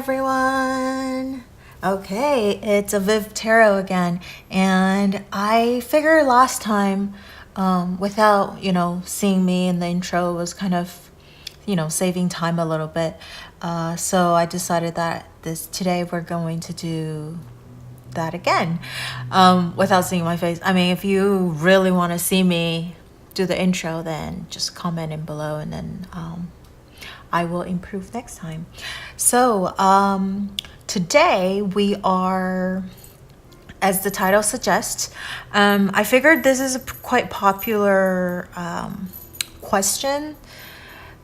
everyone. Okay, it's avivTarot again, and I figured last time, without seeing me in the intro was kind of saving time a little bit. So I decided that today we're going to do that again, without seeing my face. I mean, if you really want to see me do the intro, then just comment in below, and then I will improve next time. So today we are, as the title suggests, I figured this is a quite popular question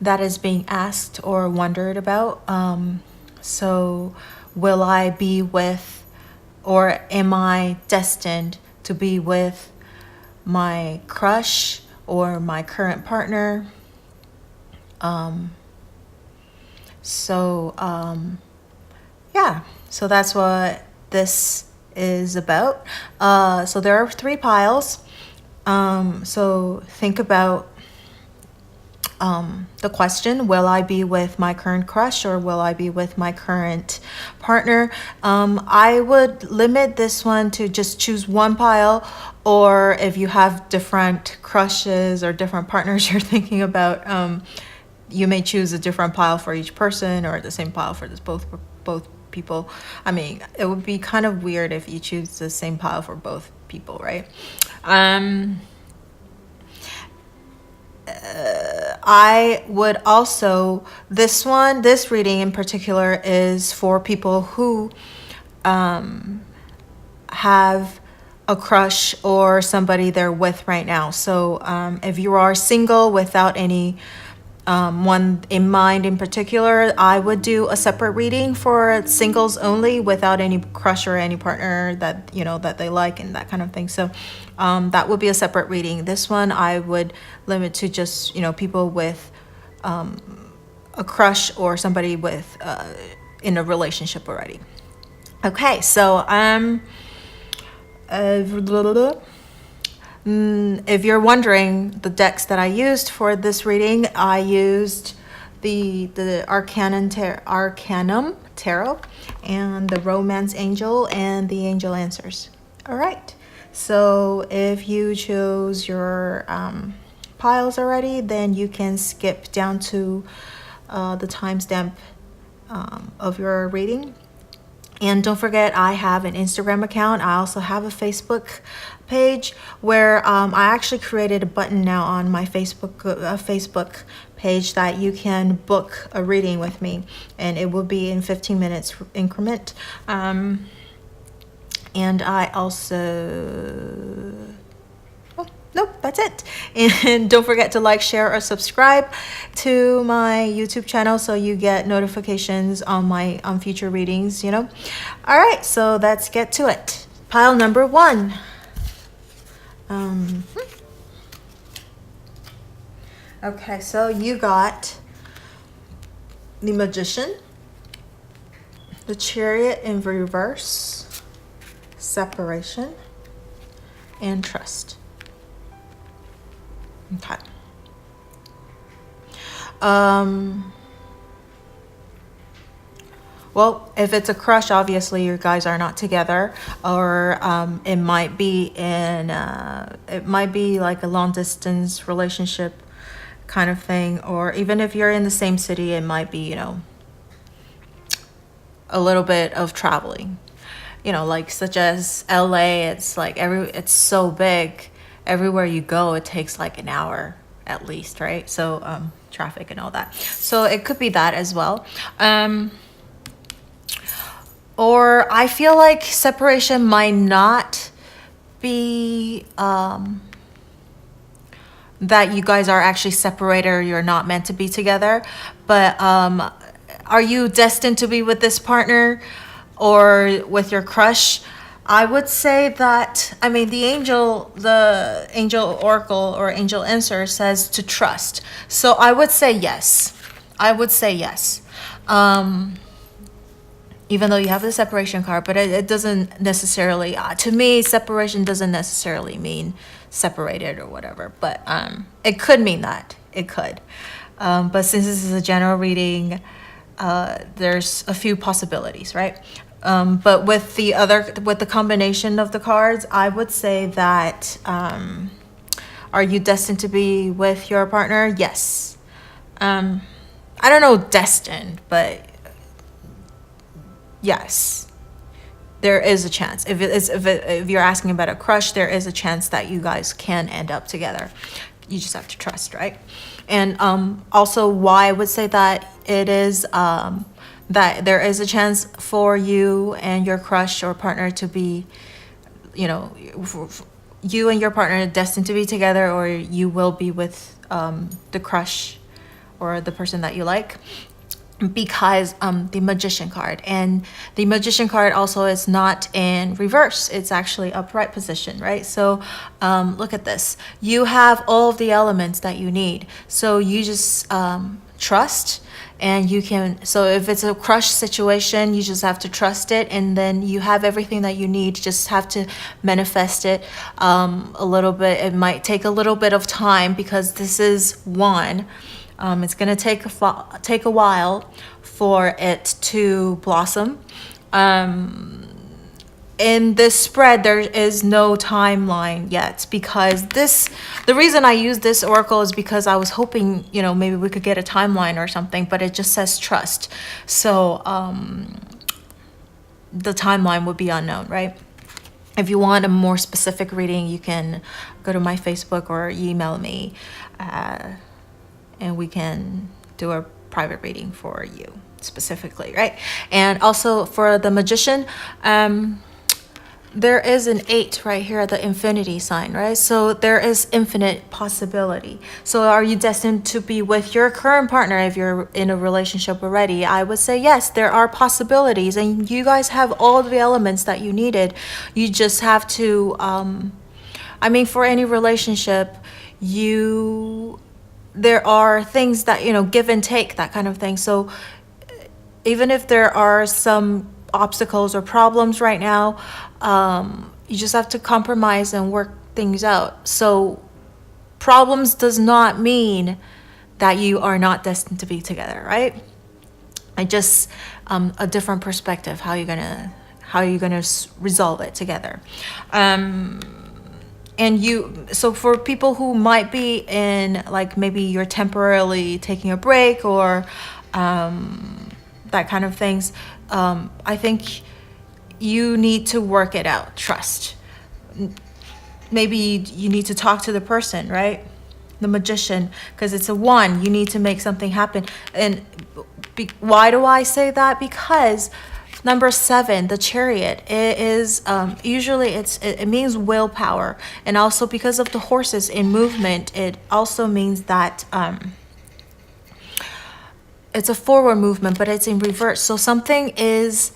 that is being asked or wondered about. So will I be with, or am I destined to be with my crush or my current partner? So that's what this is about. So there are 3 piles. So think about the question, will I be with my current crush or will I be with my current partner? I would limit this one to just choose one pile, or if you have different crushes or different partners you're thinking about, you may choose a different pile for each person, or the same pile for both people. I mean, it would be kind of weird if you choose the same pile for both people, right? I would also, this reading in particular is for people who have a crush or somebody they're with right now. So if you are single without any one in mind in particular, I would do a separate reading for singles only, without any crush or any partner that that they like and that kind of thing. So that would be a separate reading. This one I would limit to just people with a crush or somebody with in a relationship already. Okay, so if you're wondering the decks that I used for this reading, I used the Arcanum Tarot and the Romance Angel and the Angel Answers. All right. So if you chose your piles already, then you can skip down to the timestamp of your reading. And don't forget, I have an Instagram account. I also have a Facebook page where I actually created a button now on my Facebook page that you can book a reading with me, and it will be in 15 minutes increment. And I also... Nope, that's it. And don't forget to like, share, or subscribe to my YouTube channel so you get notifications on future readings, All right, so let's get to it. Pile number 1. Okay, so you got the Magician, the Chariot in reverse, Separation, and Trust. Okay. Well, if it's a crush, obviously you guys are not together, or it might be like a long distance relationship kind of thing, or even if you're in the same city, it might be a little bit of traveling, like such as LA. It's like it's so big. Everywhere you go, it takes like an hour at least, right? So traffic and all that. So it could be that as well. Or I feel like separation might not be that you guys are actually separated or you're not meant to be together. But are you destined to be with this partner or with your crush? I would say that, I mean, the angel oracle or angel answer says to trust. So I would say yes. Even though you have the separation card, but it doesn't necessarily, to me, separation doesn't necessarily mean separated or whatever. But it could mean that. It could. But since this is a general reading, there's a few possibilities, right? But with the combination of the cards, I would say that, are you destined to be with your partner? Yes. I don't know destined, but yes, there is a chance. If you're asking about a crush, there is a chance that you guys can end up together. You just have to trust, right? And also why I would say that it is that there is a chance for you and your crush or partner to be, you and your partner destined to be together, or you will be with the crush or the person that you like, because the Magician card. And the Magician card also is not in reverse. It's actually upright position, right? So look at this. You have all of the elements that you need. So you just trust, and you can, so if it's a crush situation, you just have to trust it, and then you have everything that you need. Just have to manifest it a little bit. It might take a little bit of time because this is one. It's going to take a while for it to blossom. In this spread, there is no timeline yet, because the reason I use this oracle is because I was hoping, maybe we could get a timeline or something, but it just says trust. So the timeline would be unknown, right? If you want a more specific reading, you can go to my Facebook or email me, and we can do a private reading for you specifically, right? And also for the Magician, there is an 8 right here at the infinity sign, right? So there is infinite possibility. So are you destined to be with your current partner if you're in a relationship already? I would say yes, there are possibilities, and you guys have all the elements that you needed. You just have to, for any relationship, there are things that, give and take, that kind of thing. So even if there are some obstacles or problems right now, you just have to compromise and work things out. So problems does not mean that you are not destined to be together, right? And just a different perspective, how you're gonna resolve it together. So for people who might be in, like, maybe you're temporarily taking a break or that kind of things, I think you need to work it out. Trust. Maybe you need to talk to the person, right? The Magician, because it's a 1. You need to make something happen. And why do I say that? Because number 7, the Chariot, it is usually it means willpower, and also because of the horses in movement, it also means that it's a forward movement, but it's in reverse. So something is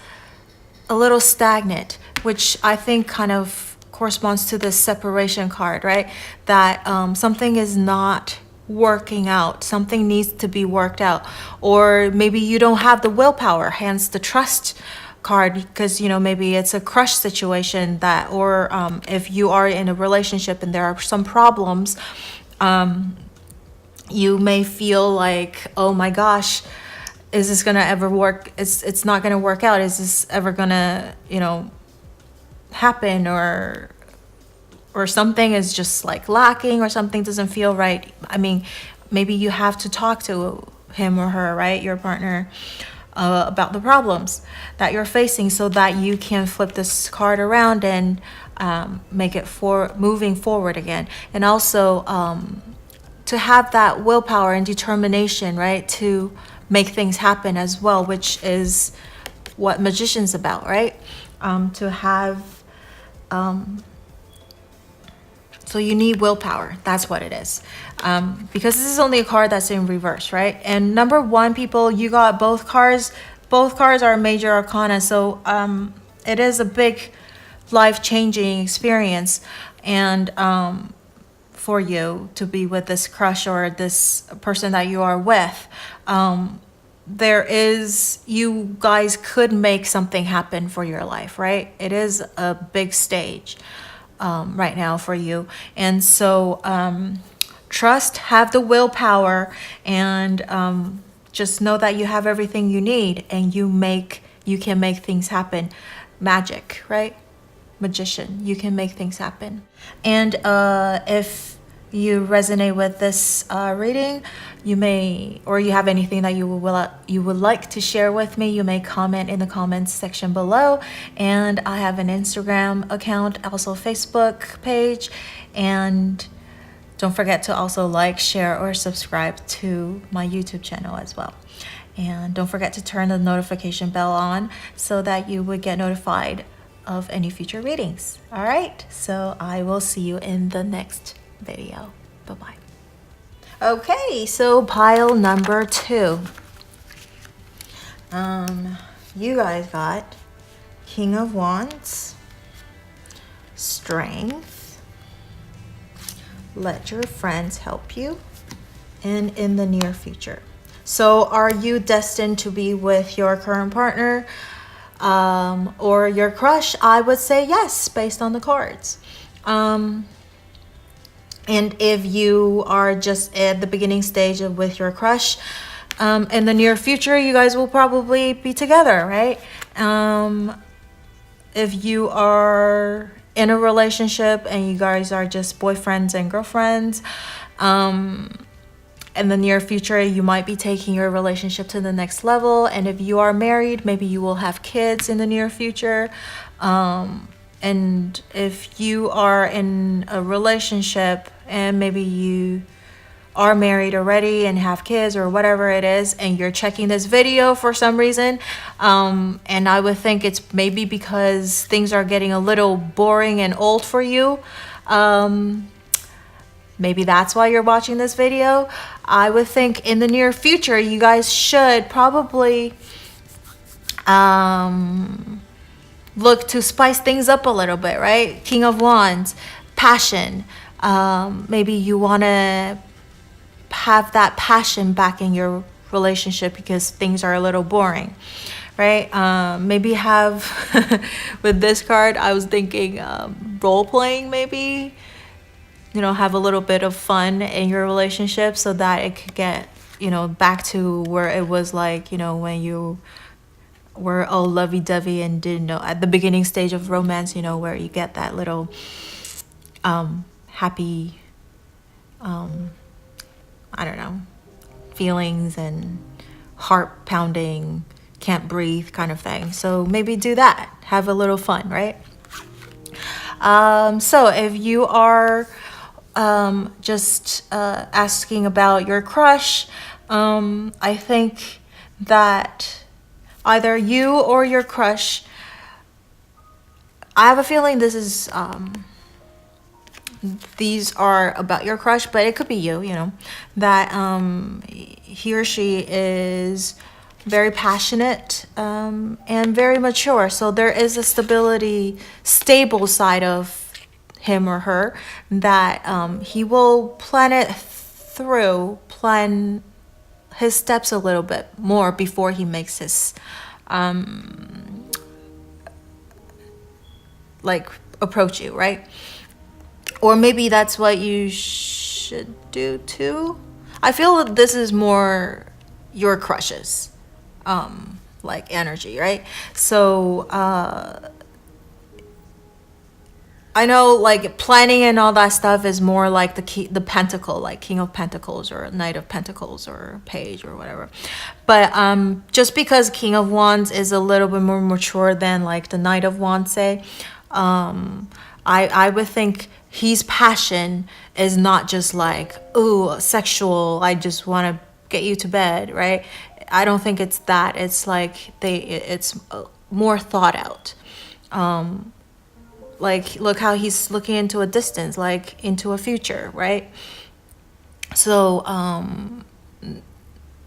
a little stagnant, which I think kind of corresponds to the separation card, right? That something is not working out. Something needs to be worked out. Or maybe you don't have the willpower, hence the trust card, because maybe it's a crush situation, that, or if you are in a relationship and there are some problems, you may feel like, oh my gosh, is this gonna ever work? It's not gonna work out. Is this ever gonna happen, or something is just like lacking, or something doesn't feel right? Maybe you have to talk to him or her, right, your partner, about the problems that you're facing, so that you can flip this card around and make it moving forward again. And also to have that willpower and determination, right, to make things happen as well, which is what Magician's about, right? To have so you need willpower. That's what it is. Because this is only a card that's in reverse, right? And number 1, people, you got both cards. Both cards are major arcana, so it is a big life-changing experience, and for you to be with this crush or this person that you are with. You guys could make something happen for your life, right? It is a big stage right now for you. And so trust, have the willpower, and just know that you have everything you need, and you can make things happen. Magic, right? Magician, you can make things happen. And if you resonate with this reading, you may, or you have anything that you would like to share with me, you may comment in the comments section below. And I have an Instagram account, also Facebook page, and don't forget to also like, share, or subscribe to my YouTube channel as well. And don't forget to turn the notification bell on so that you would get notified of any future readings. All right, so I will see you in the next video. Bye-bye. Okay, so pile number 2. You guys got King of Wands, Strength, Let Your Friends Help You, and In the Near Future. So are you destined to be with your current partner or your crush? I would say yes, based on the cards. And if you are just at the beginning stage of with your crush, in the near future, you guys will probably be together, right? If you are in a relationship and you guys are just boyfriends and girlfriends, in the near future, you might be taking your relationship to the next level. And if you are married, maybe you will have kids in the near future. And if you are in a relationship and maybe you are married already and have kids or whatever it is, and you're checking this video for some reason, and I would think it's maybe because things are getting a little boring and old for you. Maybe that's why you're watching this video. I would think in the near future, you guys should probably look to spice things up a little bit, right? King of Wands, passion. Maybe you want to have that passion back in your relationship because things are a little boring, right? Maybe have, with this card, I was thinking role playing maybe. You know, have a little bit of fun in your relationship so that it could get, you know, back to where it was like, you know, when you were all lovey-dovey and didn't know at the beginning stage of romance, you know, where you get that little happy, I don't know, feelings and heart pounding, can't breathe kind of thing. So maybe do that. Have a little fun, right? So if you are just asking about your crush, I think that either you or your crush, I have a feeling this is these are about your crush, but it could be you, you know, that he or she is very passionate and very mature. So there is a stable side of him or her that he will plan his steps a little bit more before he makes his like approach you, right? Or maybe that's what you should do too. I feel that this is more your crushes like energy, right? So I know like planning and all that stuff is more like the pentacle, like King of Pentacles or Knight of Pentacles or Page or whatever. But just because King of Wands is a little bit more mature than like the Knight of Wands, say, I would think his passion is not just like, ooh, sexual, I just want to get you to bed, right? I don't think it's that. It's like it's more thought out. Like, look how he's looking into a distance, like into a future, right? So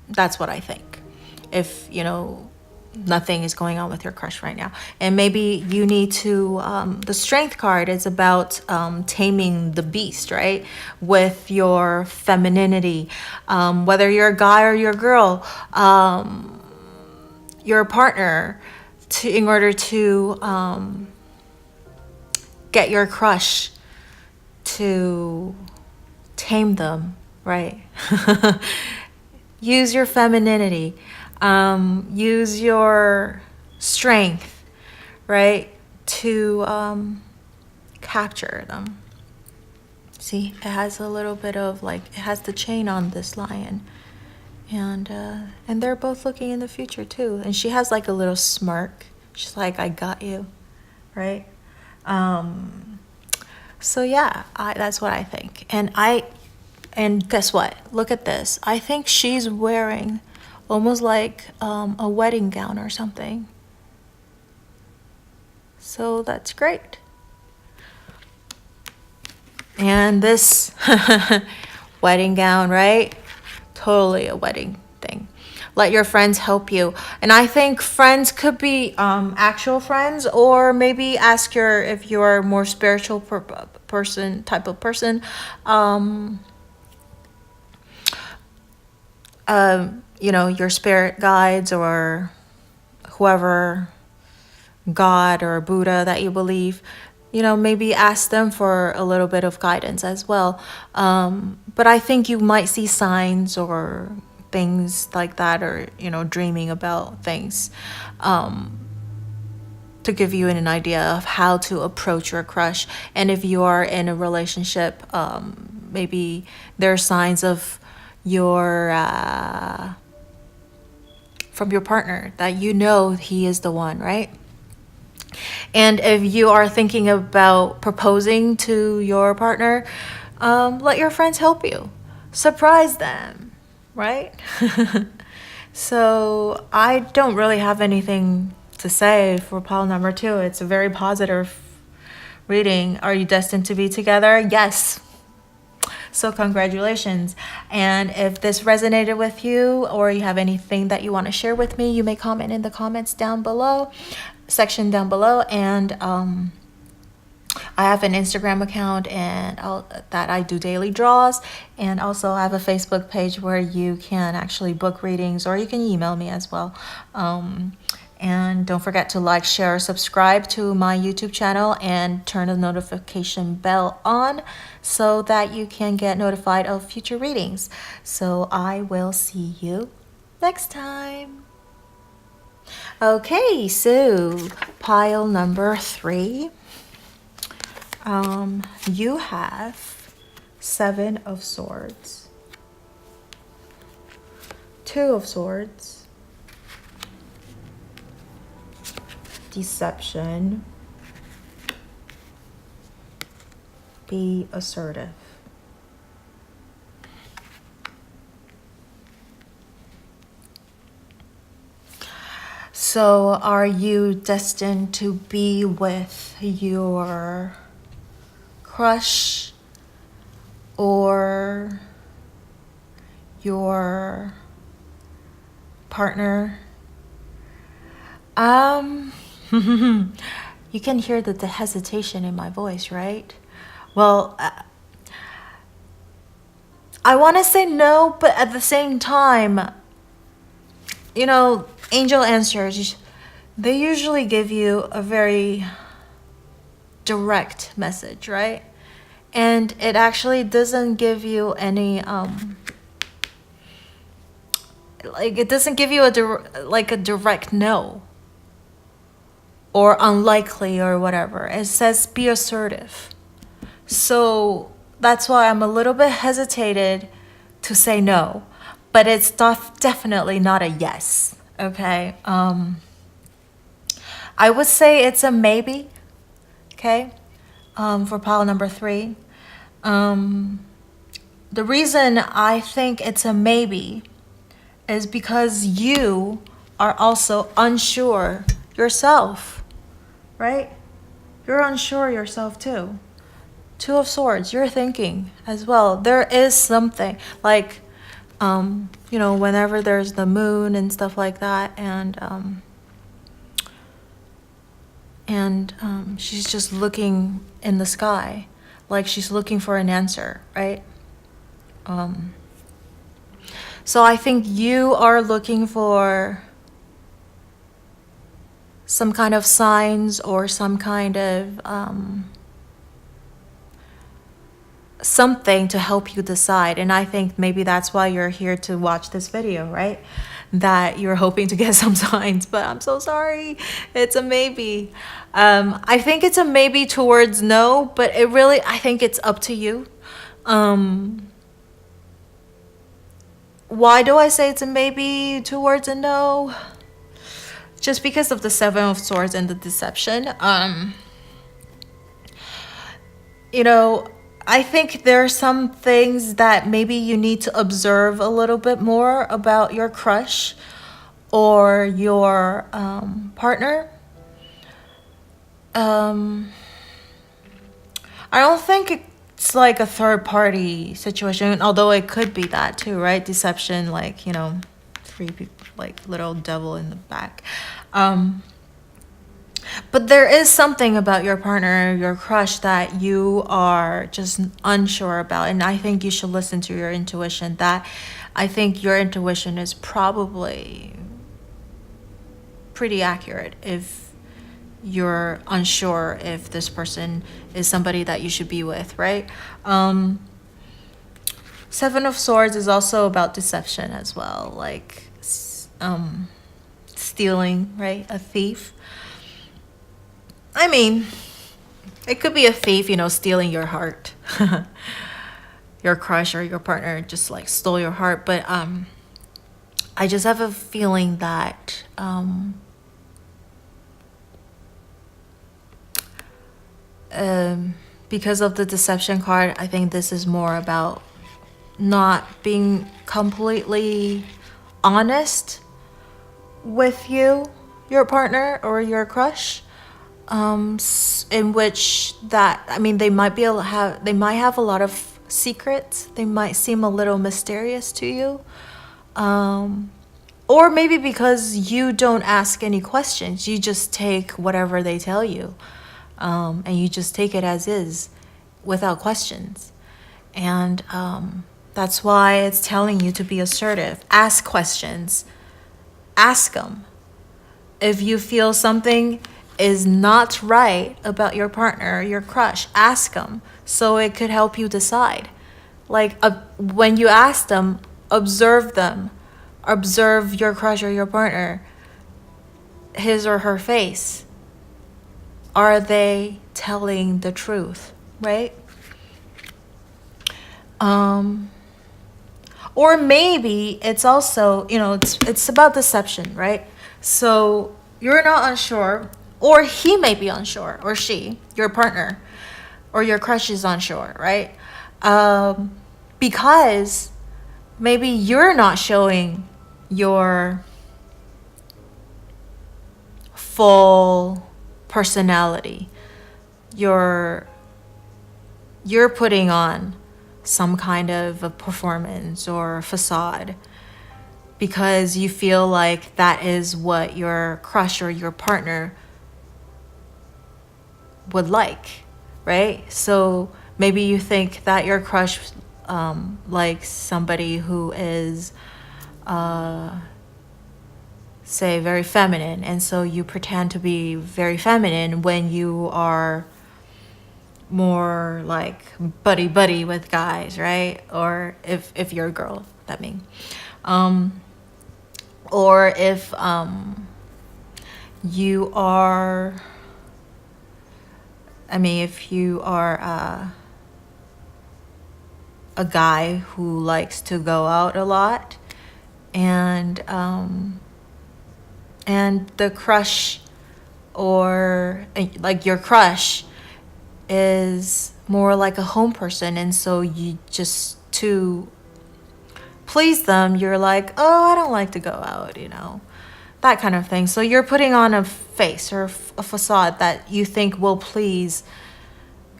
that's what I think. If, you know, nothing is going on with your crush right now. And maybe you need to, the Strength card is about taming the beast, right? With your femininity. Whether you're a guy or you're a girl, your partner, in order to get your crush to tame them, right? use your femininity, use your strength, right, to capture them. See, it has a little bit of like, it has the chain on this lion, and they're both looking in the future too. And she has like a little smirk. She's like, I got you, right? So yeah, that's what I think. And guess what? Look at this. I think she's wearing almost like a wedding gown or something. So that's great. And this wedding gown, right? Totally a wedding thing. Let your friends help you. And I think friends could be actual friends, or maybe ask if you're a more spiritual type of person, your spirit guides or whoever, God or Buddha that you believe, maybe ask them for a little bit of guidance as well. But I think you might see signs or things like that, or, dreaming about things, to give you an idea of how to approach your crush. And if you are in a relationship, maybe there are signs of from your partner that he is the one, right? And if you are thinking about proposing to your partner, let your friends help you. Surprise them, right? So I don't really have anything to say for pile number 2. It's a very positive reading. Are you destined to be together? Yes. So congratulations. And if this resonated with you, or you have anything that you want to share with me, you may comment in the comments section down below. And I have an Instagram account that I do daily draws, and also I have a Facebook page where you can actually book readings, or you can email me as well. And don't forget to like, share, subscribe to my YouTube channel, and turn the notification bell on so that you can get notified of future readings. So I will see you next time. Okay, so pile number 3. You have 7 of Swords, 2 of Swords, Deception, be assertive. So are you destined to be with your crush or your partner? You can hear the hesitation in my voice, right? Well, I want to say no, but at the same time, angel answers, they usually give you a very direct message, right? And it actually doesn't give you any it doesn't give you a direct no, or unlikely or whatever. It says be assertive. So that's why I'm a little bit hesitated to say no, but it's definitely not a yes. Okay. I would say it's a maybe. Okay. For pile number 3. The reason I think it's a maybe is because you are also unsure yourself, right? You're unsure yourself too. 2 of Swords, you're thinking as well. There is something like, whenever there's the moon and stuff like that, and she's just looking in the sky, like she's looking for an answer, right? So I think you are looking for some kind of signs, or some kind of something to help you decide. And I think maybe that's why you're here to watch this video, right? That you're hoping to get some signs, but I'm so sorry. It's a maybe. I think it's a maybe towards no, but I think it's up to you. Why do I say it's a maybe towards a no? Just because of the Seven of Swords and the deception. I think there are some things that maybe you need to observe a little bit more about your crush or your partner. I don't think it's like a third party situation, although it could be that too, right? Deception, three people, like little devil in the back. But there is something about your partner, your crush, that you are just unsure about. And I think you should listen to your intuition. I think your intuition is probably pretty accurate if you're unsure if this person is somebody that you should be with, right? Seven of Swords is also about deception as well, like stealing, right? A thief. I mean, it could be a thief, stealing your heart. Your crush or your partner just like stole your heart. But I just have a feeling that because of the deception card, I think this is more about not being completely honest with your partner or your crush. In which they might have a lot of secrets. They might seem a little mysterious to you, or maybe because you don't ask any questions, you just take whatever they tell you, and you just take it as is without questions. And that's why it's telling you to be assertive. Ask questions. Ask them. If you feel something is not right about your partner or your crush, ask them so it could help you decide. When you ask them, observe them. Observe your crush or your partner, his or her face. Are they telling the truth, right? Or maybe it's also, it's about deception, right? So you're not unsure, or he may be unsure, or she, your partner, or your crush is unsure, right? Because maybe you're not showing your full personality. You're putting on some kind of a performance or facade because you feel like that is what your crush or your partner would like, right? So maybe you think that your crush likes somebody who is say very feminine, and so you pretend to be very feminine when you are more like buddy with guys, right? Or if you're a girl, that means or if you are, if you are a guy who likes to go out a lot, and the crush or like your crush is more like a home person, and so you just to please them, you're like, oh, I don't like to go out, that kind of thing. So you're putting on a face or a facade that you think will please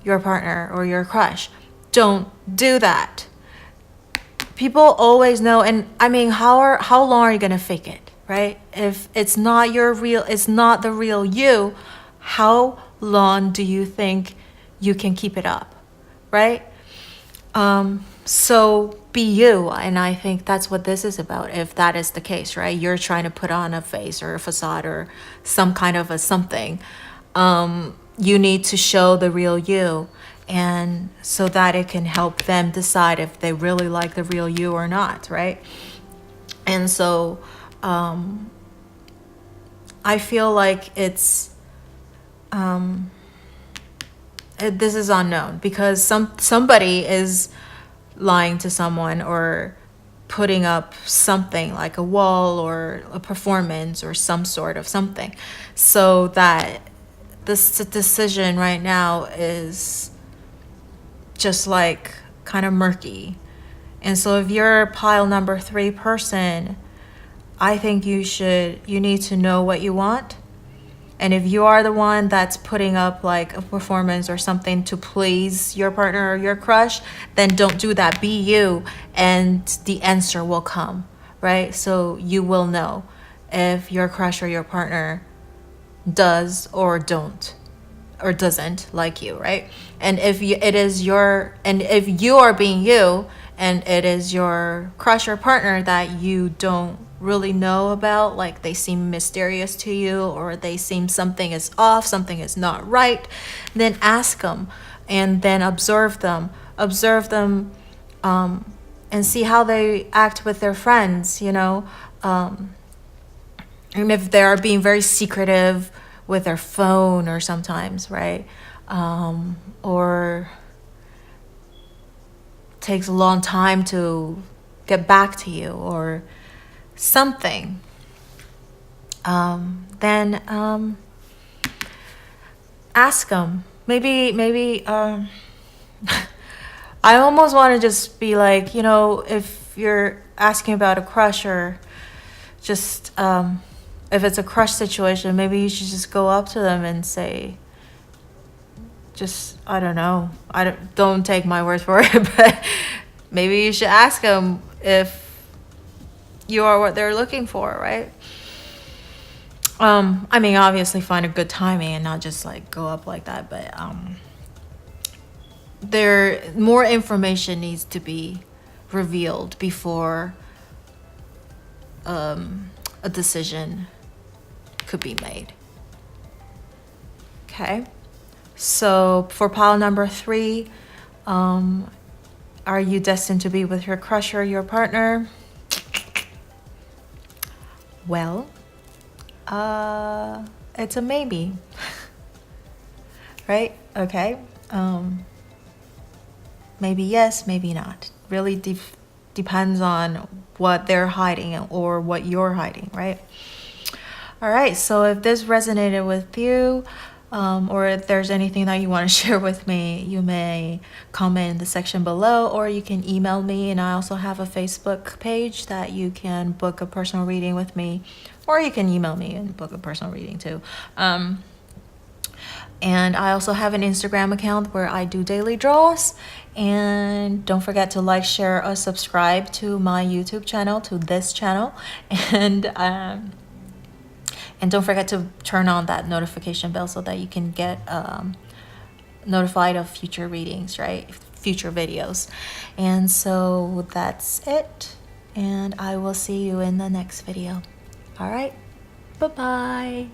your partner or your crush. Don't do that. People always know, and how long are you gonna fake it, right? If it's not the real you, how long do you think you can keep it up, right? So be you, and I think that's what this is about, if that is the case, right? You're trying to put on a face or a facade or some kind of a something. You need to show the real you, and so that it can help them decide if they really like the real you or not, right? And so I feel like it's this is unknown, because somebody is lying to someone or putting up something like a wall or a performance or some sort of something, so that this decision right now is just like kind of murky. And so if you're pile number 3 person, I think you need to know what you want. And if you are the one that's putting up like a performance or something to please your partner or your crush, then don't do that. Be you, and the answer will come, right? So you will know if your crush or your partner does or doesn't like you, right? And if you are being you, and it is your crush or partner that you don't really know about, like they seem mysterious to you, or they seem something is off, something is not right, then ask them, and then observe them, and see how they act with their friends, and if they are being very secretive with their phone, or sometimes, right, or takes a long time to get back to you or something, then ask them. Maybe I almost want to just be like, if you're asking about a crush, or just if it's a crush situation, maybe you should just go up to them and say, I don't know, don't take my word for it, but maybe you should ask them if you are what they're looking for, right? I mean, obviously find a good timing and not just like go up like that, but more information needs to be revealed before a decision could be made. Okay, so for pile number 3, are you destined to be with your crush or your partner? Well, it's a maybe. Right? Okay. Maybe yes, maybe not. Really depends on what they're hiding or what you're hiding, right? All right, so if this resonated with you, or if there's anything that you want to share with me, you may comment in the section below, or you can email me. And I also have a Facebook page that you can book a personal reading with me, or you can email me and book a personal reading too. And I also have an Instagram account where I do daily draws. And don't forget to like, share, or subscribe to my YouTube channel, to this channel. And don't forget to turn on that notification bell so that you can get notified of future readings, right? Future videos. And so that's it. And I will see you in the next video. All right. Bye-bye.